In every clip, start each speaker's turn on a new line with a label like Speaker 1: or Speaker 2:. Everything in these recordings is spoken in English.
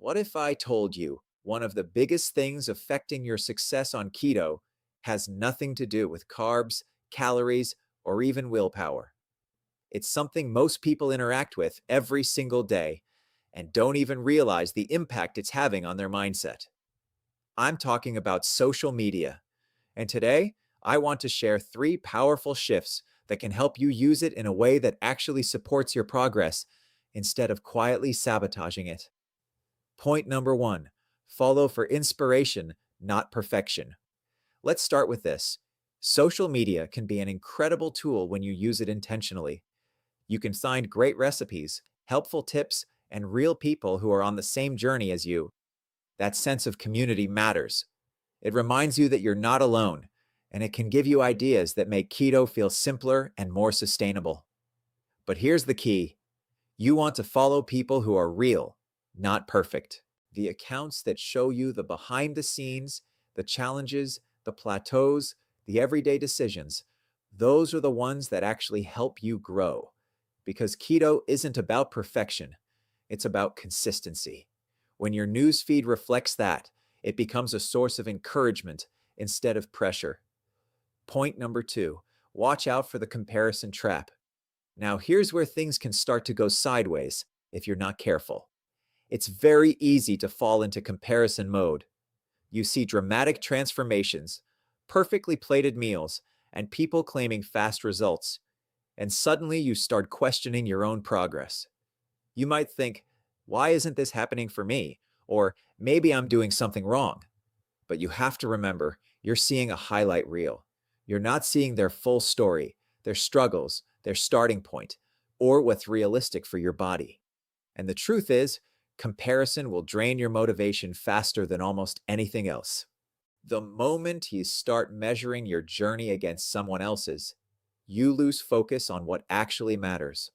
Speaker 1: What if I told you one of the biggest things affecting your success on keto has nothing to do with carbs, calories, or even willpower? It's something most people interact with every single day and don't even realize the impact it's having on their mindset. I'm talking about social media. And today, I want to share 3 powerful shifts that can help you use it in a way that actually supports your progress instead of quietly sabotaging it. Point number 1, follow for inspiration, not perfection. Let's start with this. Social media can be an incredible tool when you use it intentionally. You can find great recipes, helpful tips, and real people who are on the same journey as you. That sense of community matters. It reminds you that you're not alone, and it can give you ideas that make keto feel simpler and more sustainable. But here's the key. You want to follow people who are real, not perfect. The accounts that show you the behind the scenes, the challenges, the plateaus, the everyday decisions, those are the ones that actually help you grow. Because keto isn't about perfection, it's about consistency. When your news feed reflects that, it becomes a source of encouragement instead of pressure. Point number 2, watch out for the comparison trap. Now, here's where things can start to go sideways if you're not careful. It's very easy to fall into comparison mode. You see dramatic transformations, perfectly plated meals, and people claiming fast results. And suddenly you start questioning your own progress. You might think, why isn't this happening for me? Or maybe I'm doing something wrong. But you have to remember, you're seeing a highlight reel. You're not seeing their full story, their struggles, their starting point, or what's realistic for your body. And the truth is, comparison will drain your motivation faster than almost anything else. The moment you start measuring your journey against someone else's, you lose focus on what actually matters: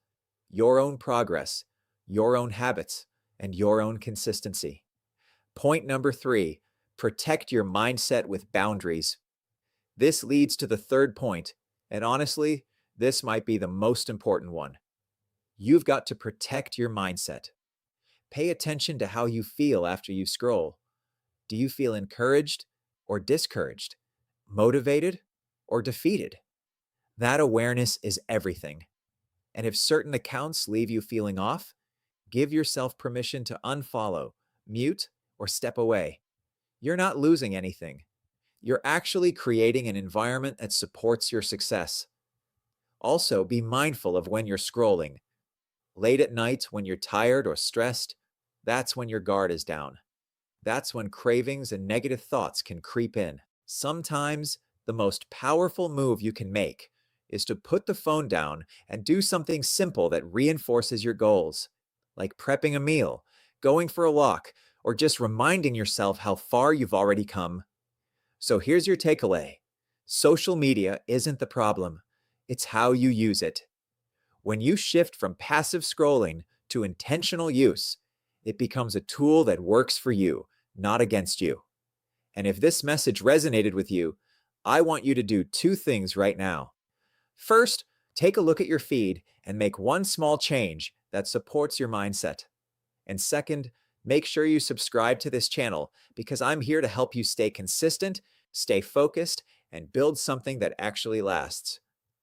Speaker 1: your own progress, your own habits, and your own consistency. Point number 3, protect your mindset with boundaries. This leads to the third point, and honestly, this might be the most important one. You've got to protect your mindset. Pay attention to how you feel after you scroll. Do you feel encouraged or discouraged? Motivated or defeated? That awareness is everything. And if certain accounts leave you feeling off, give yourself permission to unfollow, mute, or step away. You're not losing anything. You're actually creating an environment that supports your success. Also, be mindful of when you're scrolling. Late at night, when you're tired or stressed, that's when your guard is down. That's when cravings and negative thoughts can creep in. Sometimes, the most powerful move you can make is to put the phone down and do something simple that reinforces your goals, like prepping a meal, going for a walk, or just reminding yourself how far you've already come. So here's your takeaway. Social media isn't the problem. It's how you use it. When you shift from passive scrolling to intentional use, it becomes a tool that works for you, not against you. And if this message resonated with you, I want you to do 2 things right now. First, take a look at your feed and make one small change that supports your mindset. And second, make sure you subscribe to this channel because I'm here to help you stay consistent, stay focused, and build something that actually lasts.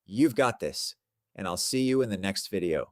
Speaker 1: You've got this, and I'll see you in the next video.